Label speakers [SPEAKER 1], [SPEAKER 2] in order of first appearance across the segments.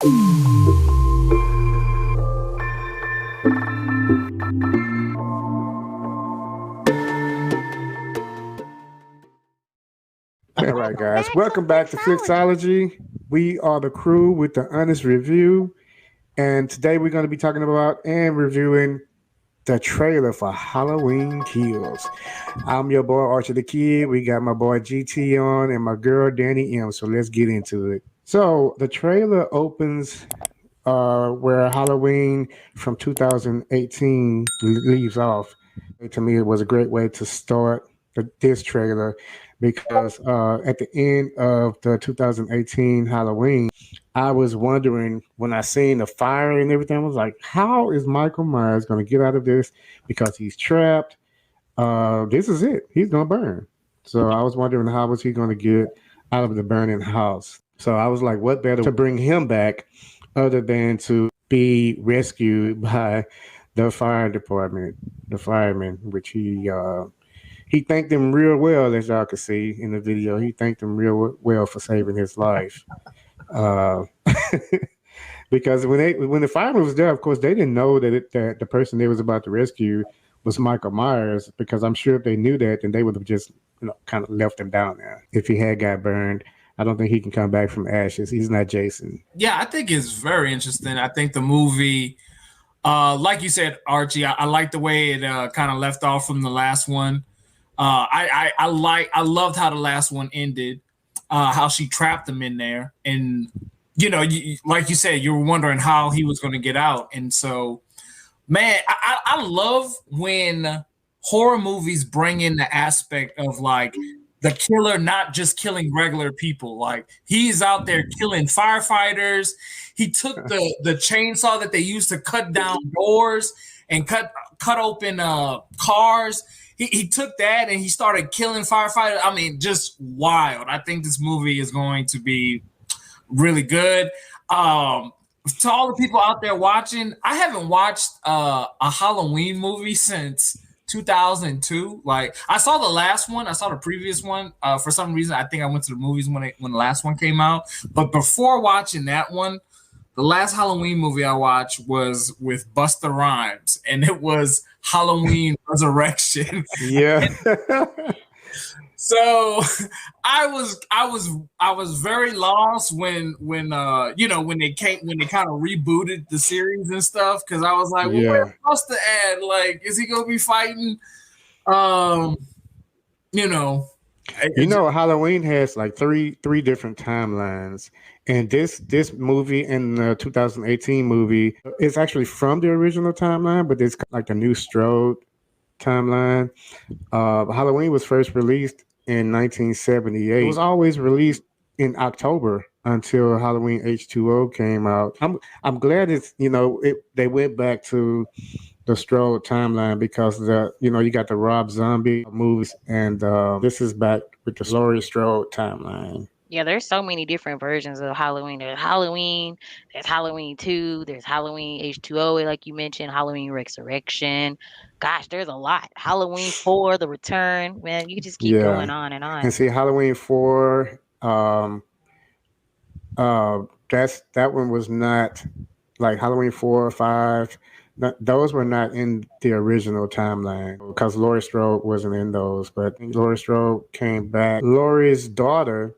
[SPEAKER 1] All right, guys. Welcome back to Flicksology. We are the crew with the honest review. And today we're going to be talking about and reviewing the trailer for Halloween Kills. I'm your boy, Archie Da Kidd. We got my boy GT on and my girl, Dannie M. So let's get into it. So the trailer opens where Halloween from 2018 leaves off. To me, it was a great way to start this trailer because at the end of the 2018 Halloween, I was wondering when I seen the fire and everything, I was like, how is Michael Myers going to get out of this? Because he's trapped. This is it. He's going to burn. So I was wondering how was he going to get out of the burning house? So I was like, what better to bring him back other than to be rescued by the fire department, the firemen, which he thanked them real well, as y'all could see in the video. He thanked them real well for saving his life. Because when the fireman was there, of course, they didn't know that the person they was about to rescue was Michael Myers. Because I'm sure if they knew that, then they would have just kind of left him down there. If he had got burned, I don't think he can come back from ashes. He's not Jason.
[SPEAKER 2] Yeah, I think it's very interesting. I think the movie, like you said, Archie, I like the way it kind of left off from the last one. I loved how the last one ended, how she trapped him in there, and like you said, you were wondering how he was going to get out. And so, man, I love when horror movies bring in the aspect of like the killer not just killing regular people. Like he's out there killing firefighters. He took the chainsaw that they used to cut down doors and cut open cars. He took that and he started killing firefighters. I mean, just wild. I think this movie is going to be really good. To all the people out there watching, I haven't watched a Halloween movie since 2002. Like I saw the last one, I saw the previous one. For some reason, I think I went to the movies when the last one came out. But before watching that one, the last Halloween movie I watched was with Busta Rhymes, and it was Halloween Resurrection.
[SPEAKER 1] Yeah.
[SPEAKER 2] So I was very lost when they kind of rebooted the series and stuff, because I was like, well, where's Busta at? Like, is he gonna be fighting?
[SPEAKER 1] Halloween has like three different timelines, and this movie and the 2018 movie is actually from the original timeline, but it's like the new Strode timeline. Halloween was first released in 1978. It was always released in October until Halloween H2O came out. I'm glad they went back to the Strode timeline, because you got the Rob Zombie movies, and this is back with the Laurie Strode timeline.
[SPEAKER 3] Yeah, there's so many different versions of Halloween. There's Halloween 2, there's Halloween H2O, like you mentioned, Halloween Resurrection. Gosh, there's a lot. Halloween 4, The Return. Man, you can just keep going on and on.
[SPEAKER 1] And see, Halloween 4, that one was not like Halloween 4 or 5. Those were not in the original timeline because Laurie Strode wasn't in those. But Laurie Strode came back. Laurie's daughter,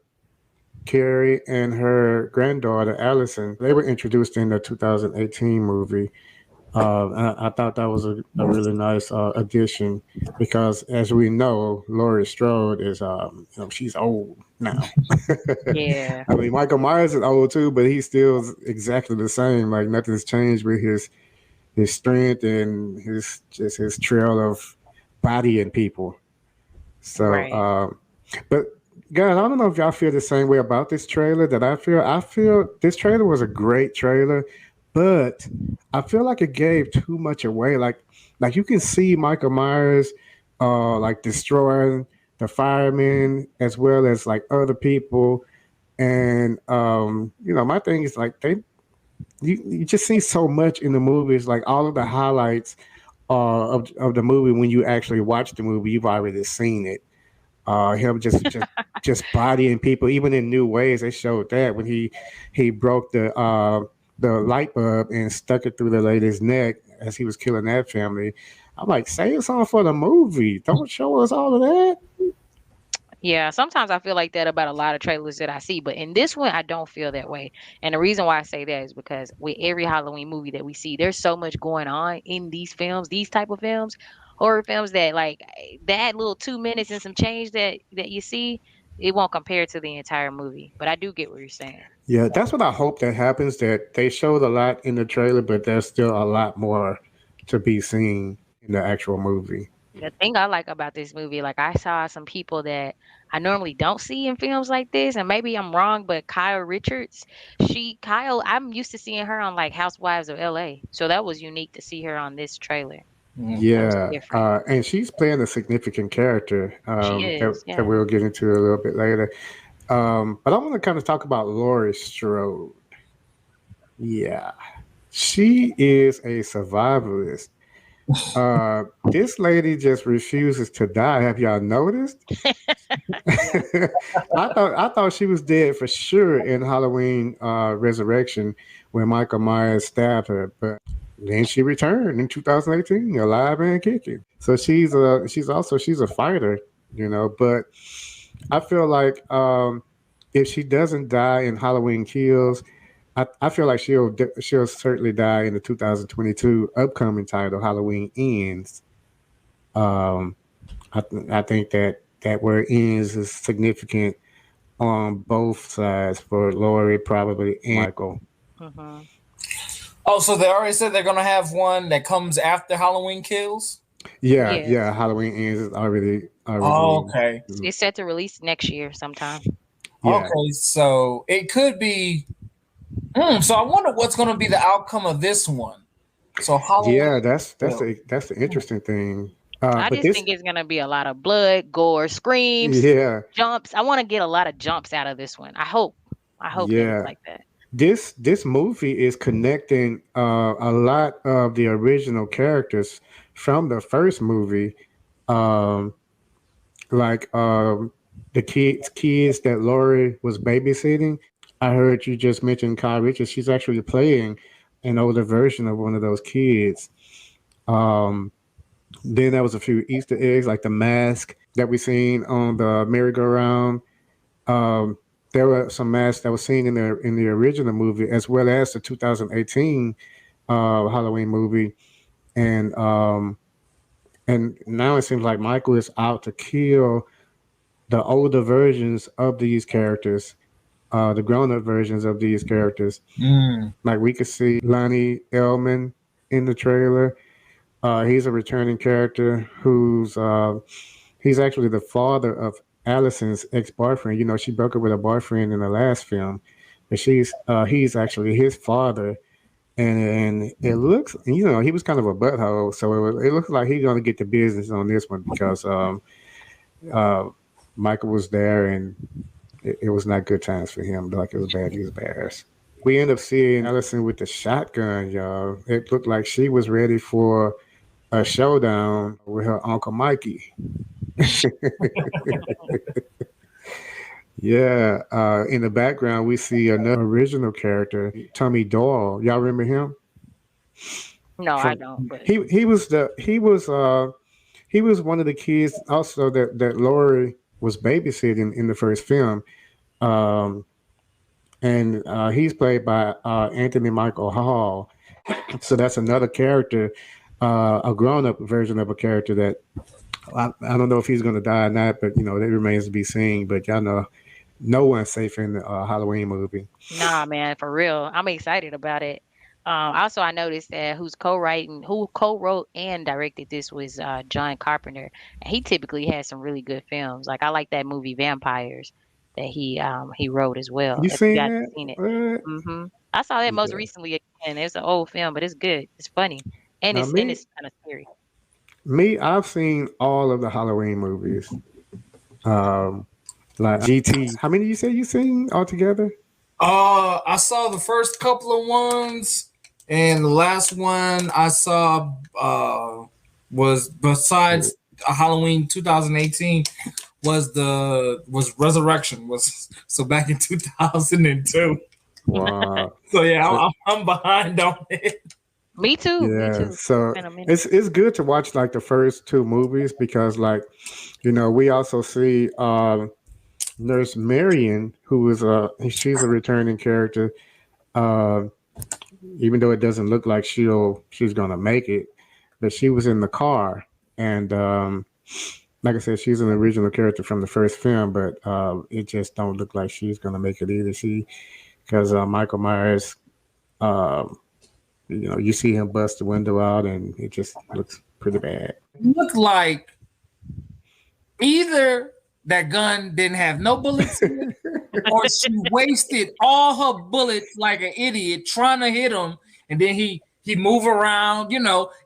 [SPEAKER 1] Carrie, and her granddaughter, Allison, they were introduced in the 2018 movie. I thought that was a really nice addition, because, as we know, Laurie Strode is, she's old now.
[SPEAKER 3] Yeah.
[SPEAKER 1] I mean, Michael Myers is old too, but he's still exactly the same. Like nothing's changed with his strength and his trail of bodying people. So,
[SPEAKER 3] right.
[SPEAKER 1] But guys, I don't know if y'all feel the same way about this trailer that I feel. I feel this trailer was a great trailer, but I feel like it gave too much away. Like you can see Michael Myers like destroying the firemen as well as like other people. And my thing is like you just see so much in the movies, like all of the highlights of the movie. When you actually watch the movie, you've already seen it. Him just bodying people, even in new ways. They showed that when he broke the the light bulb and stuck it through the lady's neck as he was killing that family. I'm like, save something for the movie. Don't show us all of that.
[SPEAKER 3] Yeah, sometimes I feel like that about a lot of trailers that I see, but in this one, I don't feel that way. And the reason why I say that is because with every Halloween movie that we see, there's so much going on in these films, these type of films, horror films that like that little 2 minutes and some change that you see, it won't compare to the entire movie. But I do get what you're saying.
[SPEAKER 1] Yeah, that's what I hope that happens. That they showed a lot in the trailer, but there's still a lot more to be seen in the actual movie.
[SPEAKER 3] The thing I like about this movie, like I saw some people that I normally don't see in films like this, and maybe I'm wrong, but Kyle Richards, I'm used to seeing her on like Housewives of LA, so that was unique to see her on this trailer. That was
[SPEAKER 1] Yeah,
[SPEAKER 3] different.
[SPEAKER 1] and she's playing a significant character
[SPEAKER 3] She
[SPEAKER 1] that,
[SPEAKER 3] is,
[SPEAKER 1] that
[SPEAKER 3] yeah.
[SPEAKER 1] we'll get into a little bit later. But I want to kind of talk about Laurie Strode. Yeah, she is a survivalist. This lady just refuses to die. Have y'all noticed? I thought she was dead for sure in Halloween Resurrection when Michael Myers stabbed her, but then she returned in 2018, alive and kicking. So she's a fighter, But I feel like if she doesn't die in Halloween Kills, I feel like she'll certainly die in the 2022 upcoming title Halloween Ends. Um, I think that where it ends is significant on both sides for Laurie probably and Michael.
[SPEAKER 3] Hmm.
[SPEAKER 2] Oh, so they already said they're gonna have one that comes after Halloween Kills.
[SPEAKER 1] Yeah,
[SPEAKER 3] Yes,
[SPEAKER 1] yeah. Halloween Ends is
[SPEAKER 2] Oh,
[SPEAKER 1] already.
[SPEAKER 2] okay.
[SPEAKER 3] it's set to release next year sometime.
[SPEAKER 1] Yeah,
[SPEAKER 2] Okay, so it could be. So I wonder what's going to be the outcome of this one. So Halloween.
[SPEAKER 1] yeah. That's
[SPEAKER 2] Kills.
[SPEAKER 1] the interesting thing.
[SPEAKER 3] I
[SPEAKER 1] But
[SPEAKER 3] just
[SPEAKER 1] this,
[SPEAKER 3] think it's gonna be a lot of blood, gore, screams,
[SPEAKER 1] yeah,
[SPEAKER 3] jumps. I want to get a lot of jumps out of this one. I hope. I hope that it's
[SPEAKER 1] yeah.
[SPEAKER 3] like that.
[SPEAKER 1] This movie is connecting a lot of the original characters from the first movie, um, like the kids that Laurie was babysitting. I heard you just mention Kyle Richards. She's actually playing an older version of one of those kids. Um, then there was a few Easter eggs, like the mask that we seen on the merry-go-round. Um, there were some masks that were seen in the original movie, as well as the 2018 Halloween movie, and now it seems like Michael is out to kill the older versions of these characters, the grown-up versions of these characters. Like we could see Lonnie Elman in the trailer. He's a returning character he's actually the father of Allison's ex-boyfriend. She broke up with her boyfriend in the last film, but he's actually his father. And it looks, he was kind of a butthole, so it looks like he's gonna get the business on this one because uh, Michael was there, and it was not good times for him. Like it was bad news bears. We end up seeing Allison with the shotgun, y'all. It looked like she was ready for a showdown with her Uncle Mikey. Yeah. In the background, we see another original character, Tommy Doyle. Y'all remember him?
[SPEAKER 3] No, I don't. But
[SPEAKER 1] He was one of the kids also that Laurie was babysitting in the first film. Um, and he's played by Anthony Michael Hall. So that's another character, a grown-up version of a character that I don't know if he's going to die or not, but that remains to be seen. But y'all know, no one's safe in the Halloween movie.
[SPEAKER 3] nah, man, for real. I'm excited about it. Also, I noticed that who co-wrote and directed this was John Carpenter, and he typically has some really good films. Like I like that movie Vampires that he wrote as well.
[SPEAKER 1] You
[SPEAKER 3] If you
[SPEAKER 1] seen
[SPEAKER 3] guys
[SPEAKER 1] that?
[SPEAKER 3] have seen it,
[SPEAKER 1] What?
[SPEAKER 3] I saw that most
[SPEAKER 1] Yeah.
[SPEAKER 3] recently again. It's an old film, but it's good. It's funny, and
[SPEAKER 1] Now
[SPEAKER 3] it's kind of scary.
[SPEAKER 1] I've seen all of the Halloween movies. Um, like GT. How many you say you seen altogether?
[SPEAKER 2] I saw the first couple of ones, and the last one I saw was besides Halloween 2018 was Resurrection was so back in 2002.
[SPEAKER 1] Wow.
[SPEAKER 2] So yeah,
[SPEAKER 1] So,
[SPEAKER 2] I'm behind on it.
[SPEAKER 3] Me too. Me
[SPEAKER 1] yeah.
[SPEAKER 3] too.
[SPEAKER 1] So
[SPEAKER 3] Been a minute.
[SPEAKER 1] it's good to watch like the first two movies because like, we also see Nurse Marion, who is she's a returning character. Uh, Even though it doesn't look like she's gonna make it, but she was in the car, and like I said, she's an original character from the first film, but it just don't look like she's gonna make it either. Because Michael Myers, um, you see him bust the window out, and it just looks pretty bad.
[SPEAKER 2] Looked like either that gun didn't have no bullets in it, or she wasted all her bullets like an idiot trying to hit him, and then he move around.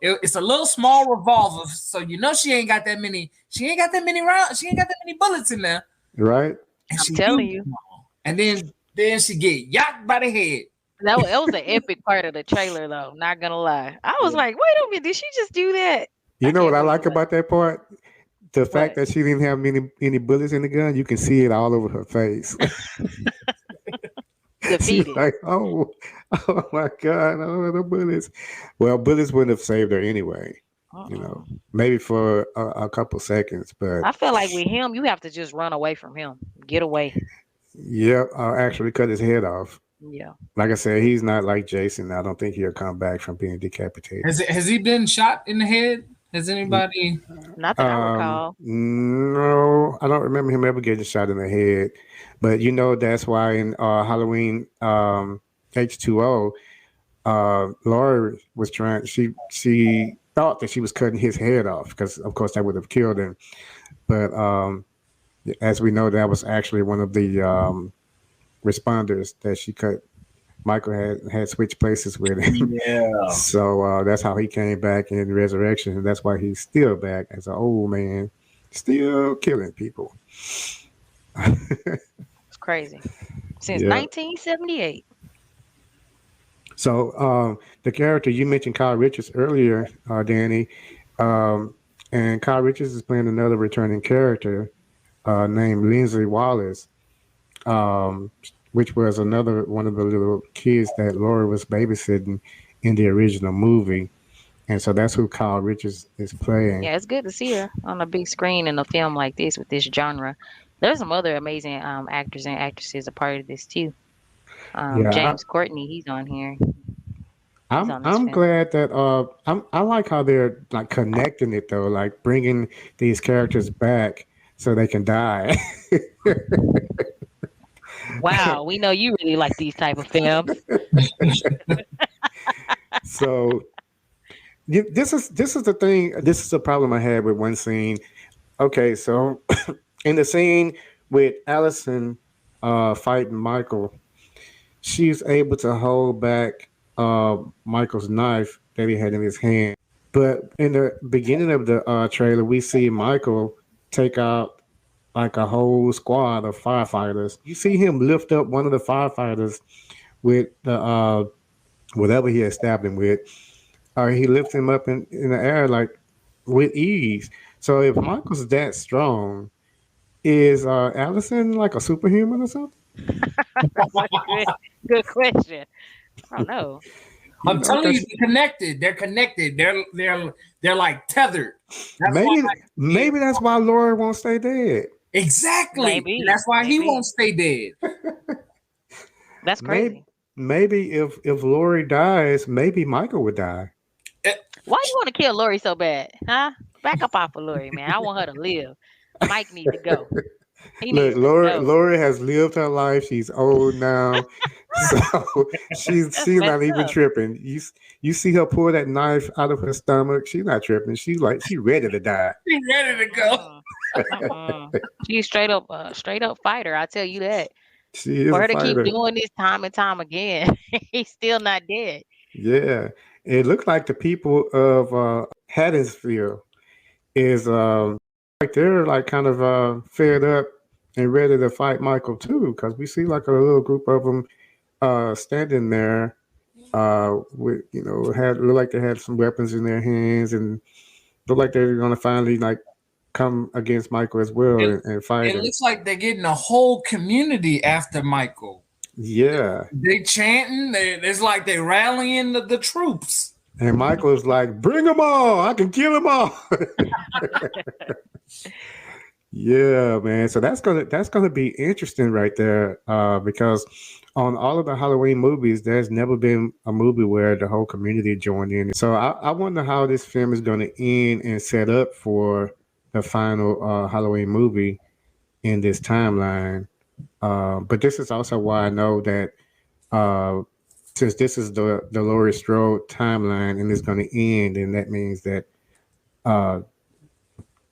[SPEAKER 2] It's a little small revolver, so she ain't got that many. She ain't got that many rounds. She ain't got that many bullets in there.
[SPEAKER 1] Right?
[SPEAKER 2] And
[SPEAKER 3] I'm
[SPEAKER 2] she
[SPEAKER 3] telling
[SPEAKER 2] used
[SPEAKER 3] you.
[SPEAKER 2] them all. And then she get yacked by the head.
[SPEAKER 3] That was an epic part of the trailer, though. Not gonna lie. I was like, wait a minute, did she just do that?
[SPEAKER 1] You
[SPEAKER 3] I
[SPEAKER 1] know what
[SPEAKER 3] can't
[SPEAKER 1] I
[SPEAKER 3] believe
[SPEAKER 1] like
[SPEAKER 3] it.
[SPEAKER 1] about that part? The fact
[SPEAKER 3] What?
[SPEAKER 1] that she didn't have any bullets in the gun, you can see it all over her face. She's
[SPEAKER 3] Defeated.
[SPEAKER 1] like, oh my God, oh the bullets. Well, bullets wouldn't have saved her anyway.
[SPEAKER 3] Uh-uh.
[SPEAKER 1] Maybe for a couple seconds, but
[SPEAKER 3] I feel like with him, you have to just run away from him. Get away.
[SPEAKER 1] yeah, actually cut his head off.
[SPEAKER 3] Yeah.
[SPEAKER 1] Like I said, he's not like Jason. I don't think he'll come back from being decapitated.
[SPEAKER 2] Has he been shot in the head? Has anybody?
[SPEAKER 3] Not that I recall.
[SPEAKER 1] No, I don't remember him ever getting shot in the head. But that's why in Halloween H2O, Laura was trying. She thought that she was cutting his head off because, of course, that would have killed him. But as we know, that was actually one of the responders that she cut. Michael had switched places with him.
[SPEAKER 2] Yeah.
[SPEAKER 1] So that's how he came back in Resurrection, and that's why he's still back as an old man, still killing people.
[SPEAKER 3] It's crazy. Since
[SPEAKER 1] Yeah.
[SPEAKER 3] 1978.
[SPEAKER 1] So the character you mentioned, Kyle Richards, earlier, Danny, and Kyle Richards is playing another returning character named Lindsay Wallace, which was another one of the little kids that Laura was babysitting in the original movie. And so that's who Kyle Richards is playing.
[SPEAKER 3] Yeah, it's good to see her on a big screen in a film like this with this genre. There's some other amazing actors and actresses a part of this too.
[SPEAKER 1] Yeah,
[SPEAKER 3] James Courtney, he's on here. He's on this
[SPEAKER 1] I'm
[SPEAKER 3] film.
[SPEAKER 1] glad that I like how they're like connecting it though, like bringing these characters back so they can die.
[SPEAKER 3] Wow, we know you really like these type of films.
[SPEAKER 1] So this is the thing. This is the problem I had with one scene. Okay, so in the scene with Allison fighting Michael, she's able to hold back Michael's knife that he had in his hand. But in the beginning of the trailer, we see Michael take out like a whole squad of firefighters. You see him lift up one of the firefighters with the whatever he had stabbed him with. He lifts him up in the air like with ease. So if Michael's that strong, is Allison like a superhuman or something?
[SPEAKER 3] That's a good question. I don't know.
[SPEAKER 2] I'm telling you, they're connected. They're connected. They're like tethered.
[SPEAKER 1] Maybe that's why Laura won't stay dead.
[SPEAKER 2] Exactly.
[SPEAKER 3] Maybe.
[SPEAKER 2] And that's why he won't stay dead.
[SPEAKER 3] That's crazy.
[SPEAKER 1] Maybe if Lori dies, maybe Michael would die.
[SPEAKER 3] Why you want to kill Lori so bad? Huh? Back up off of Lori, man. I want her to live. Mike needs to go.
[SPEAKER 1] Look, Lori has lived her life. She's old now. So she's not even tripping. You see her pull that knife out of her stomach. She's not tripping. She's ready to die.
[SPEAKER 2] She's ready to go.
[SPEAKER 3] She's straight up fighter. I tell you that.
[SPEAKER 1] She is
[SPEAKER 3] For her
[SPEAKER 1] a
[SPEAKER 3] to keep
[SPEAKER 1] fighter.
[SPEAKER 3] doing this time and time again, he's still not dead.
[SPEAKER 1] Yeah, it looked like the people of Haddonfield is like they're like kind of fed up and ready to fight Michael too, because we see like a little group of them standing there with look like they had some weapons in their hands and look like they're gonna finally like come against Michael as well and fight
[SPEAKER 2] It
[SPEAKER 1] him.
[SPEAKER 2] looks like they're getting a whole community after Michael.
[SPEAKER 1] Yeah.
[SPEAKER 2] They chanting. It's like they rallying the troops.
[SPEAKER 1] And Michael's like, bring them all. I can kill them all. Yeah, man. So that's gonna be interesting right there, because on all of the Halloween movies, there's never been a movie where the whole community joined in. So I wonder how this film is going to end and set up for the final Halloween movie in this timeline. But this is also why I know that uh, since this is the Laurie Strode timeline and it's going to end, and that means that uh,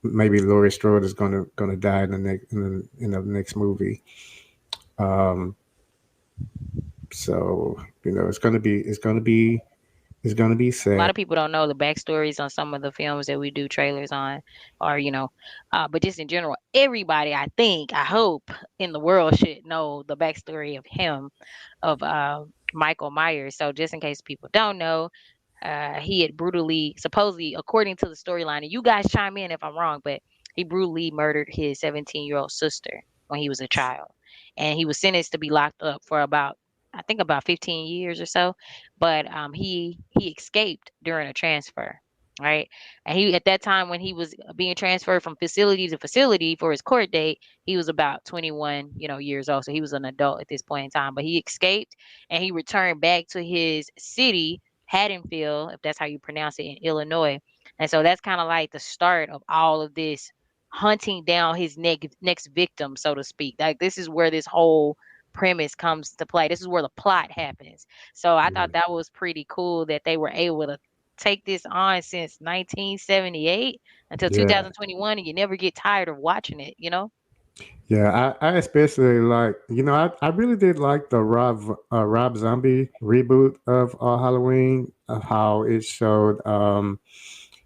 [SPEAKER 1] maybe Laurie Strode is gonna die in the next in the next movie. Um, so it's gonna be
[SPEAKER 3] A lot
[SPEAKER 1] sad.
[SPEAKER 3] of people don't know the backstories on some of the films that we do trailers on, or but just in general, everybody, I hope in the world should know the backstory of him, of Michael Myers. So just in case people don't know, he had brutally, supposedly, according to the storyline, and you guys chime in if I'm wrong, but he brutally murdered his 17-year-old sister when he was a child, and he was sentenced to be locked up for about, I think, about 15 years or so. But he escaped during a transfer, right? And he, at that time when he was being transferred from facility to facility for his court date, he was about 21, years old. So he was an adult at this point in time. But he escaped and he returned back to his city, Haddonfield, if that's how you pronounce it, in Illinois. And so that's kind of like the start of all of this hunting down his next victim, so to speak. Like, this is where this whole premise comes to play. This is where the plot happens. So I thought that was pretty cool that they were able to take this on since 1978 until
[SPEAKER 1] Yeah,
[SPEAKER 3] 2021, and you never get tired of watching it.
[SPEAKER 1] yeah. I especially like I really did like the Rob Zombie reboot of Halloween, of how it showed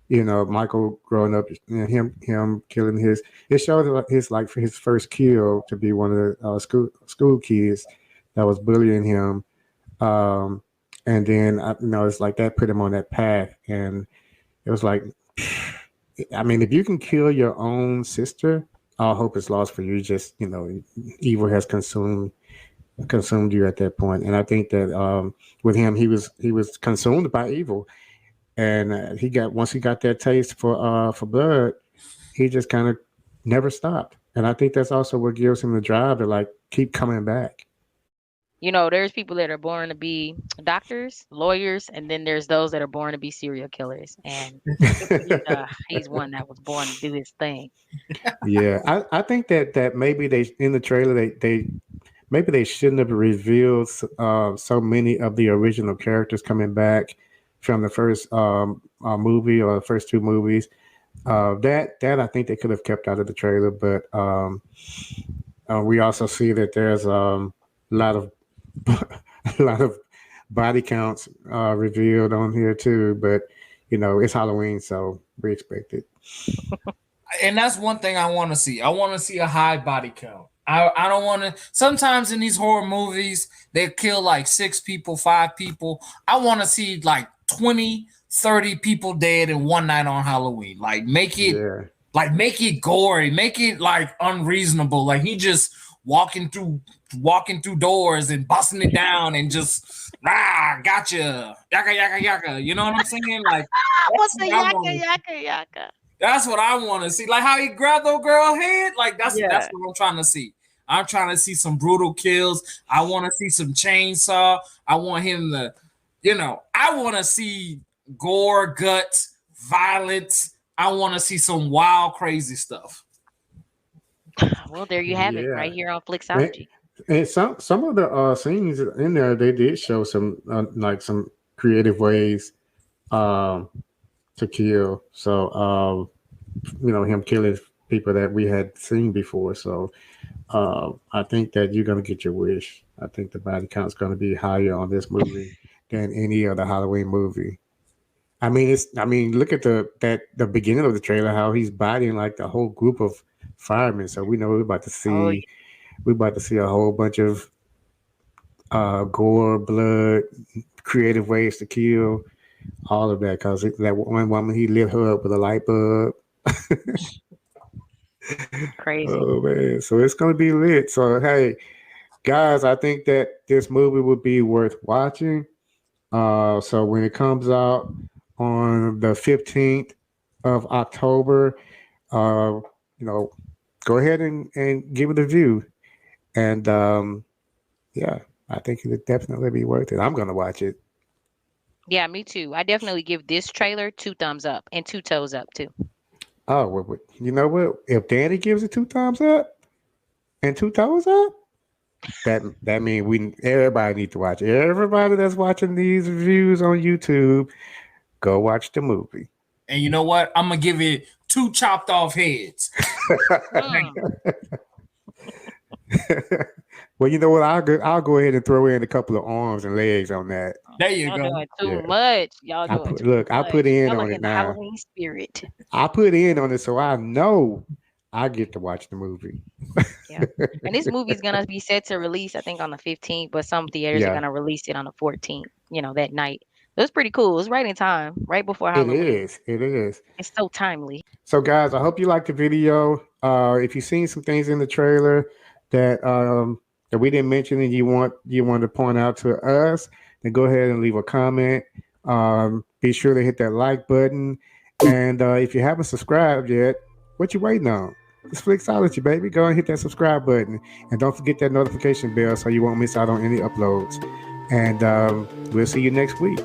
[SPEAKER 1] Michael growing up, him killing his. It showed his like for his first kill to be one of the school kids that was bullying him. Um, and then it's like that put him on that path, and it was like, I mean, if you can kill your own sister, all hope is lost for you. Just evil has consumed you at that point, and I think that with him, he was consumed by evil, and once he got that taste for blood, he just kind of never stopped. And I think that's also what gives him the drive to like keep coming back.
[SPEAKER 3] There's people that are born to be doctors, lawyers, and then there's those that are born to be serial killers. And he's one that was born to do his thing.
[SPEAKER 1] Yeah, I think that maybe they in the trailer they maybe they shouldn't have revealed so many of the original characters coming back from the first movie or the first two movies. That I think they could have kept out of the trailer, but we also see that there's a lot of a lot of body counts revealed on here too. But it's Halloween, so we expect it.
[SPEAKER 2] And that's one thing I want to see. I want to see a high body count. I don't want to. Sometimes in these horror movies, they kill like 6 people, 5 people. I want to see like 20, 30 people dead in one night on Halloween.
[SPEAKER 1] Yeah,
[SPEAKER 2] Make it gory, make it like unreasonable. Like he just walking through doors and busting it down and just gotcha, yaka yaka yaka. You know what I'm saying? Like
[SPEAKER 3] What's
[SPEAKER 2] that's
[SPEAKER 3] the
[SPEAKER 2] what I
[SPEAKER 3] yaka
[SPEAKER 2] want.
[SPEAKER 3] yaka yaka?
[SPEAKER 2] That's what I want to see. Like how he grabbed the girl head. Like that's
[SPEAKER 3] Yeah.
[SPEAKER 2] what I'm trying to see. I'm trying to see some brutal kills. I want to see some chainsaw. I want him to, I want to see gore, guts, violence. I want to see some wild, crazy stuff.
[SPEAKER 3] Well, there you have it,
[SPEAKER 1] yeah.
[SPEAKER 3] right here on
[SPEAKER 1] And,
[SPEAKER 3] Flicksology.
[SPEAKER 1] and some of the scenes in there, they did show some like some creative ways um, to kill. So him killing people that we had seen before. So I think that you're gonna get your wish. I think the body count's gonna be higher on this movie than any other Halloween movie. Look at the beginning of the trailer, how he's bodying like the whole group of firemen. So we know
[SPEAKER 3] Oh,
[SPEAKER 1] we're about to see a whole bunch of gore, blood, creative ways to kill, all of that. Because that one woman, he lit her up with a light bulb.
[SPEAKER 3] crazy.
[SPEAKER 1] Oh man, so it's gonna be lit. So hey, guys, I think that this movie would be worth watching. So when it comes out on the 15th of October, uh, you know, go ahead and give it a view. And yeah, I think it would definitely be worth it. I'm gonna watch it.
[SPEAKER 3] Yeah, me too. I definitely give this trailer 2 thumbs up and 2 toes up too.
[SPEAKER 1] Oh, well, you know what? If Danny gives it 2 thumbs up and 2 toes up, that means everybody need to watch it. Everybody that's watching these reviews on YouTube, go watch the movie.
[SPEAKER 2] And you know what? I'm gonna give it 2 chopped off heads.
[SPEAKER 1] Well, you know what? I'll go ahead and throw in a couple of arms and legs on that.
[SPEAKER 2] There you
[SPEAKER 3] Y'all
[SPEAKER 2] go.
[SPEAKER 3] doing too
[SPEAKER 1] Yeah.
[SPEAKER 3] much. Y'all doing too much.
[SPEAKER 1] I put in
[SPEAKER 3] Y'all
[SPEAKER 1] on
[SPEAKER 3] like
[SPEAKER 1] it
[SPEAKER 3] in the
[SPEAKER 1] now.
[SPEAKER 3] Halloween spirit.
[SPEAKER 1] I put in on it so I know I get to watch the movie.
[SPEAKER 3] Yeah. And this movie's gonna be set to release, I think, on the 15th, but some theaters are
[SPEAKER 1] Yeah,
[SPEAKER 3] gonna release it on the 14th, that night. So it's pretty cool. It's right in time, right before
[SPEAKER 1] it
[SPEAKER 3] Halloween.
[SPEAKER 1] is. It is.
[SPEAKER 3] It's so timely.
[SPEAKER 1] So, guys, I hope you liked the video. If you've seen some things in the trailer that we didn't mention and you want to point out to us, then go ahead and leave a comment. Be sure to hit that like button, and if you haven't subscribed yet, what you waiting on? It's Flicksology, baby. Go and hit that subscribe button, and don't forget that notification bell so you won't miss out on any uploads. And we'll see you next week.